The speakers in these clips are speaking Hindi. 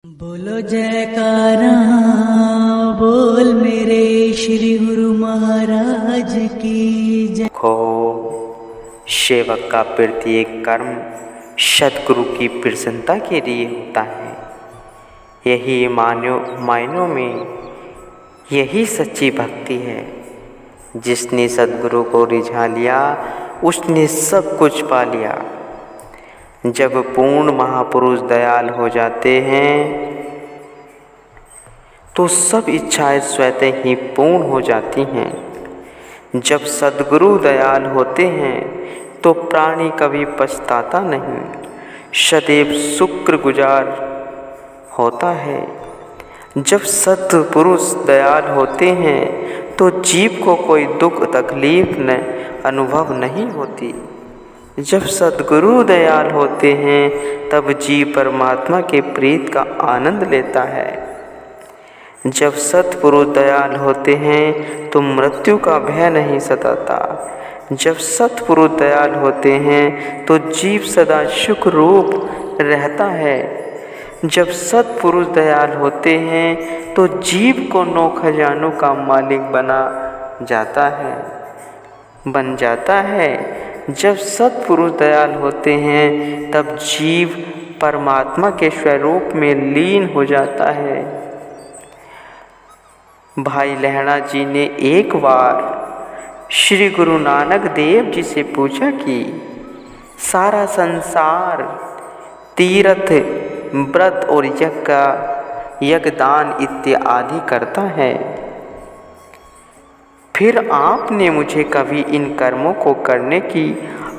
बोलो जयकारा बोल मेरे श्री गुरु महाराज की जय। खो सेवक का प्रत्येक कर्म सद्गुरु की प्रसन्नता के लिए होता है। यही मायनों में यही सच्ची भक्ति है। जिसने सद्गुरु को रिझा लिया उसने सब कुछ पा लिया। जब पूर्ण महापुरुष दयाल हो जाते हैं तो सब इच्छाएं स्वतः ही पूर्ण हो जाती हैं। जब सद्गुरु दयाल होते हैं तो प्राणी कभी पछताता नहीं, सदैव शुक्रगुजार होता है। जब सत्पुरुष दयाल होते हैं तो जीव को कोई दुख तकलीफ न अनुभव नहीं होती। जब सद्गुरु दयाल होते हैं तब जीव परमात्मा के प्रीत का आनंद लेता है। जब सत्पुरुष दयाल होते हैं तो मृत्यु का भय नहीं सताता। जब सत्पुरुष दयाल होते हैं तो जीव सदा सुख रूप रहता है। जब सत्पुरुष दयाल होते हैं तो जीव को 9 खजानों का मालिक बन जाता है। जब सत्पुरुष दयाल होते हैं तब जीव परमात्मा के स्वरूप में लीन हो जाता है। भाई लहणा जी ने एक बार श्री गुरु नानक देव जी से पूछा कि सारा संसार तीर्थ व्रत और यज्ञदान इत्यादि करता है, फिर आपने मुझे कभी इन कर्मों को करने की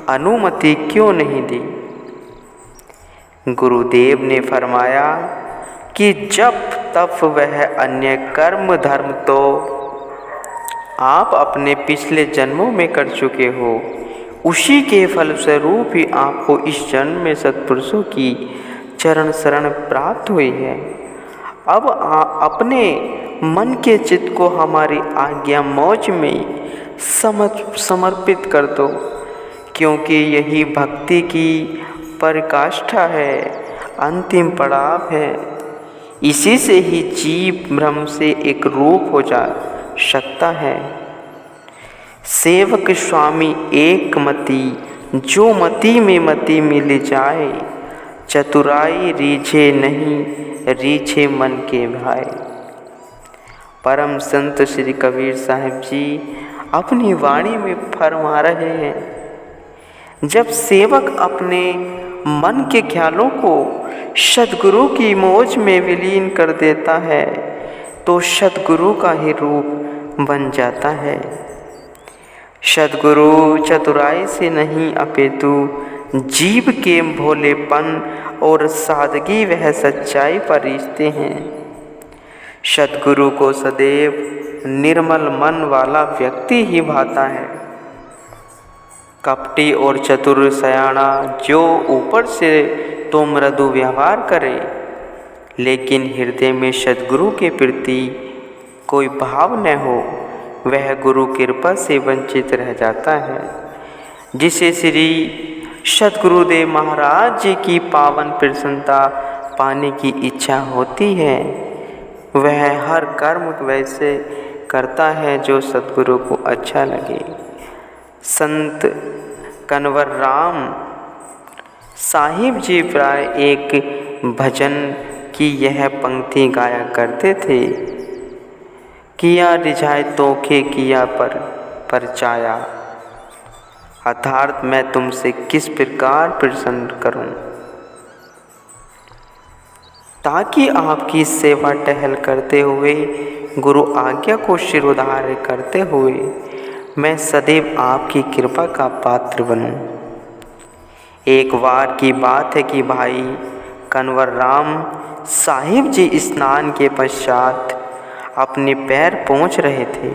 अनुमति क्यों नहीं दी? गुरुदेव ने फरमाया कि जब तब वह अन्य कर्म धर्म तो आप अपने पिछले जन्मों में कर चुके हो, उसी के फलस्वरूप ही आपको इस जन्म में सत्पुरुषों की चरण शरण प्राप्त हुई है। अब अपने मन के चित्त को हमारी आज्ञा मौज में समर्पित कर दो, क्योंकि यही भक्ति की पराकाष्ठा है, अंतिम पड़ाव है। इसी से ही जीव भ्रम से एक रूप हो जा सकता है। सेवक स्वामी एक मति, जो मति में मति मिल जाए, चतुराई रीझे नहीं, रीझे मन के भाई। परम संत श्री कबीर साहिब जी अपनी वाणी में फरमा रहे हैं, जब सेवक अपने मन के ख्यालों को सद्गुरु की मौज में विलीन कर देता है तो सद्गुरु का ही रूप बन जाता है। सद्गुरु चतुराई से नहीं अपितु जीव के भोलेपन और सादगी वह सच्चाई पर रिश्ते हैं। सद्गुरु को सदैव निर्मल मन वाला व्यक्ति ही भाता है। कपटी और चतुर सयाना जो ऊपर से तो मृदु व्यवहार करे, लेकिन हृदय में सद्गुरु के प्रति कोई भाव न हो, वह गुरु कृपा से वंचित रह जाता है। जिसे श्री सद्गुरुदेव महाराज जी की पावन प्रसन्नता पाने की इच्छा होती है, वह हर कर्म वैसे करता है जो सद्गुरु को अच्छा लगे। संत कन्वर राम साहिब जी प्राय एक भजन की यह पंक्ति गाया करते थे, किया रिझाए तोखे किया परचाया, अर्थात मैं तुमसे किस प्रकार प्रसन्न करूं, ताकि आपकी सेवा टहल करते हुए गुरु आज्ञा को शिरोधार्य करते हुए मैं सदैव आपकी कृपा का पात्र बनूं। एक बार की बात है कि भाई कन्वर राम साहिब जी स्नान के पश्चात अपने पैर पोंछ रहे थे।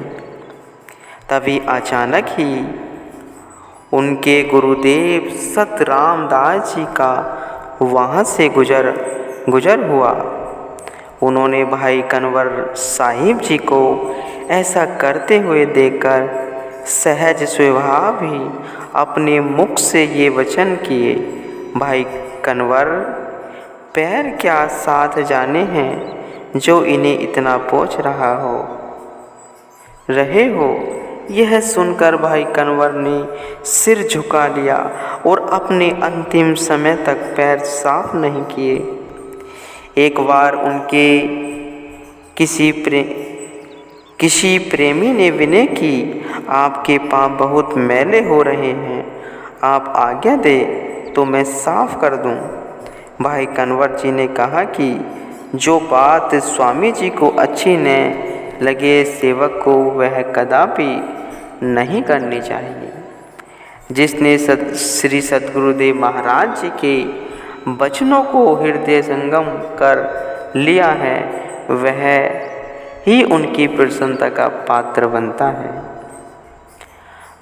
तभी अचानक ही उनके गुरुदेव सत रामदास जी का वहाँ से गुजर हुआ। उन्होंने भाई कन्वर साहिब जी को ऐसा करते हुए देखकर सहज स्वभाव ही अपने मुख से ये वचन किए, भाई कन्वर पैर क्या साथ जाने हैं जो इन्हें इतना बोझ रहे हो। यह सुनकर भाई कन्वर ने सिर झुका लिया और अपने अंतिम समय तक पैर साफ नहीं किए। एक बार उनके किसी प्रेमी ने विनय की, आपके पाँव बहुत मैले हो रहे हैं, आप आज्ञा दे तो मैं साफ कर दूं। भाई कन्वर जी ने कहा कि जो बात स्वामी जी को अच्छी न लगे सेवक को वह कदापि नहीं करनी चाहिए। जिसने श्री सद्गुरुदेव महाराज जी के वचनों को हृदय संगम कर लिया है वह ही उनकी प्रसन्नता का पात्र बनता है।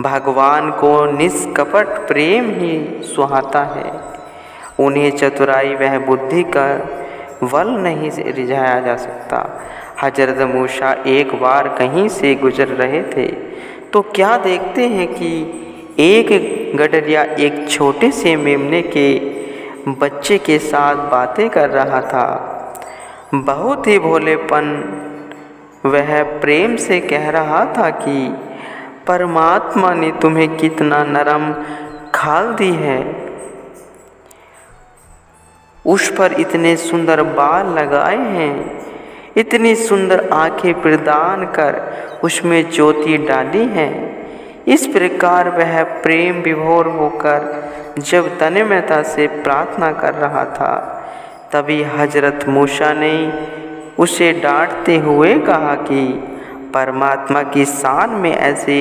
भगवान को निष्कपट प्रेम ही सुहाता है। उन्हें चतुराई वह बुद्धि का बल नहीं रिझाया जा सकता। हजरत मूसा एक बार कहीं से गुजर रहे थे तो क्या देखते हैं कि एक गडरिया एक छोटे से मेमने के बच्चे के साथ बातें कर रहा था। बहुत ही भोलेपन वह प्रेम से कह रहा था कि परमात्मा ने तुम्हें कितना नरम खाल दी है, उस पर इतने सुंदर बाल लगाए हैं, इतनी सुंदर आंखें प्रदान कर उसमें ज्योति डाली है। इस प्रकार वह प्रेम विभोर होकर जब तन्मयता से प्रार्थना कर रहा था तभी हजरत मूसा ने उसे डांटते हुए कहा कि परमात्मा की शान में ऐसे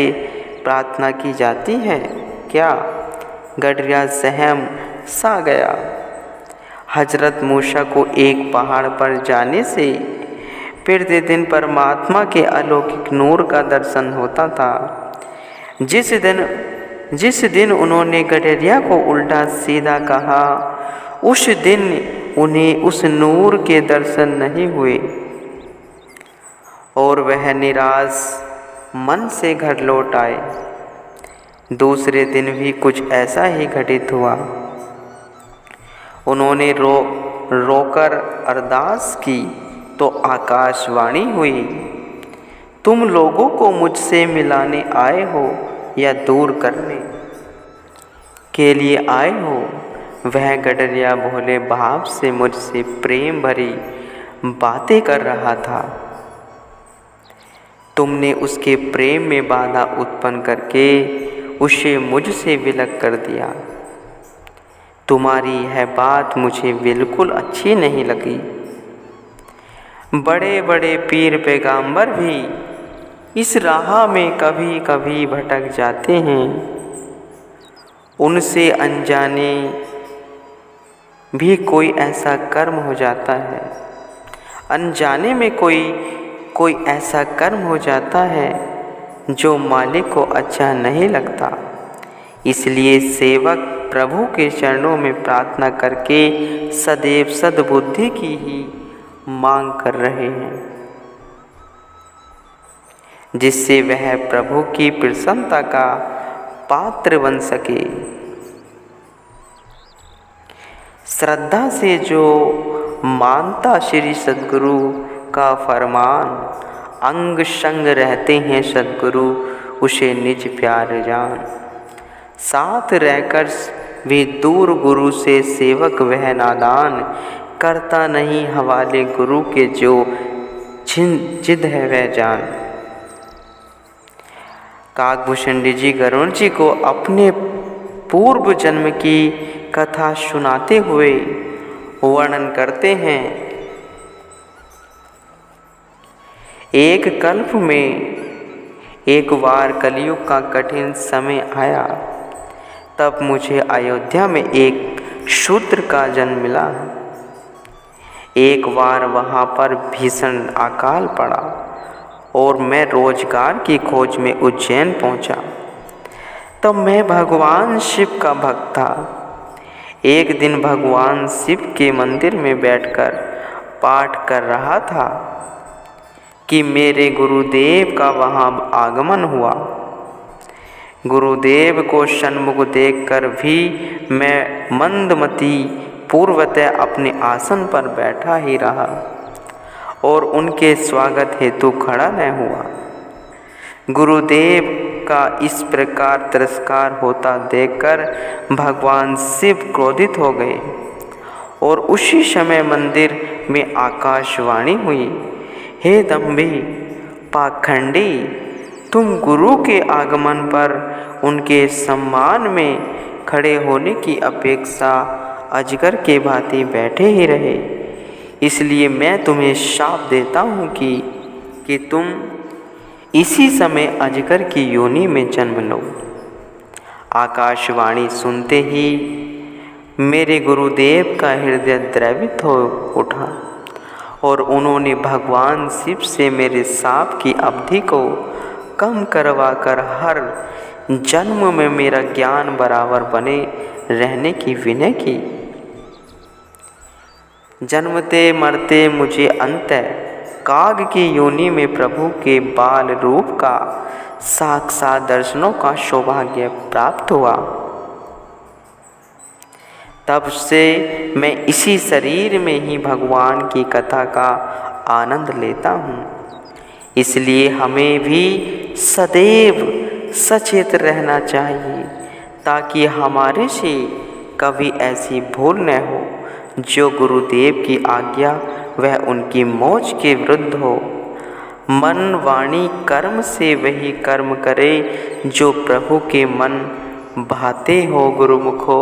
प्रार्थना की जाती है क्या? गडरिया सहम सा गया। हजरत मूसा को एक पहाड़ पर जाने से प्रतिदिन परमात्मा के अलौकिक नूर का दर्शन होता था। जिस दिन उन्होंने गडरिया को उल्टा सीधा कहा उस दिन उन्हें उस नूर के दर्शन नहीं हुए और वह निराश मन से घर लौट आए। दूसरे दिन भी कुछ ऐसा ही घटित हुआ। उन्होंने रोकर अरदास की तो आकाशवाणी हुई, तुम लोगों को मुझसे मिलाने आए हो या दूर करने के लिए आए हो? वह गडरिया भोले भाव से मुझसे प्रेम भरी बातें कर रहा था। तुमने उसके प्रेम में बाधा उत्पन्न करके उसे मुझसे विलग कर दिया। तुम्हारी यह बात मुझे बिल्कुल अच्छी नहीं लगी। बड़े बड़े पीर पैगंबर भी इस राह में कभी कभी भटक जाते हैं। उनसे अनजाने भी कोई ऐसा कर्म हो जाता है, अनजाने में कोई ऐसा कर्म हो जाता है जो मालिक को अच्छा नहीं लगता। इसलिए सेवक प्रभु के चरणों में प्रार्थना करके सदैव सद्बुद्धि की ही मांग कर रहे हैं, जिससे वह प्रभु की प्रसन्नता का पात्र बन सके। श्रद्धा से जो मानता श्री सद्गुरु का फरमान, अंग संग रहते हैं सद्गुरु उसे निज प्यार जान। साथ रहकर भी दूर गुरु से सेवक वह नादान, करता नहीं हवाले गुरु के जो जिद है वह जान। काकभूषण जी गरुड़ जी को अपने पूर्व जन्म की कथा सुनाते हुए वर्णन करते हैं। एक कल्प में एक बार कलयुग का कठिन समय आया, तब मुझे अयोध्या में एक शूद्र का जन्म मिला। एक बार वहाँ पर भीषण अकाल पड़ा और मैं रोजगार की खोज में उज्जैन पहुँचा। तब मैं भगवान शिव का भक्त था। एक दिन भगवान शिव के मंदिर में बैठकर पाठ कर रहा था कि मेरे गुरुदेव का वहाँ आगमन हुआ। गुरुदेव को सन्मुख देखकर भी मैं मंदमती पूर्वतः अपने आसन पर बैठा ही रहा और उनके स्वागत हेतु खड़ा न हुआ। गुरुदेव का इस प्रकार तिरस्कार होता देखकर भगवान शिव क्रोधित हो गए और उसी समय मंदिर में आकाशवाणी हुई, हे दंभी पाखंडी, तुम गुरु के आगमन पर उनके सम्मान में खड़े होने की अपेक्षा अजगर के भांति बैठे ही रहे। इसलिए मैं तुम्हें शाप देता हूँ कि तुम इसी समय अजगर की योनि में जन्म लो। आकाशवाणी सुनते ही मेरे गुरुदेव का हृदय द्रवित हो उठा और उन्होंने भगवान शिव से मेरे शाप की अवधि को कम करवाकर हर जन्म में मेरा ज्ञान बराबर बने रहने की विनय की। जन्मते मरते मुझे अंततः काग की योनि में प्रभु के बाल रूप का साक्षात दर्शनों का सौभाग्य प्राप्त हुआ। तब से मैं इसी शरीर में ही भगवान की कथा का आनंद लेता हूँ। इसलिए हमें भी सदैव सचेत रहना चाहिए ताकि हमारे से कभी ऐसी भूल न हो जो गुरुदेव की आज्ञा वह उनकी मौज के विरुद्ध हो। मन वाणी कर्म से वही कर्म करे जो प्रभु के मन भाते हो गुरुमुखो।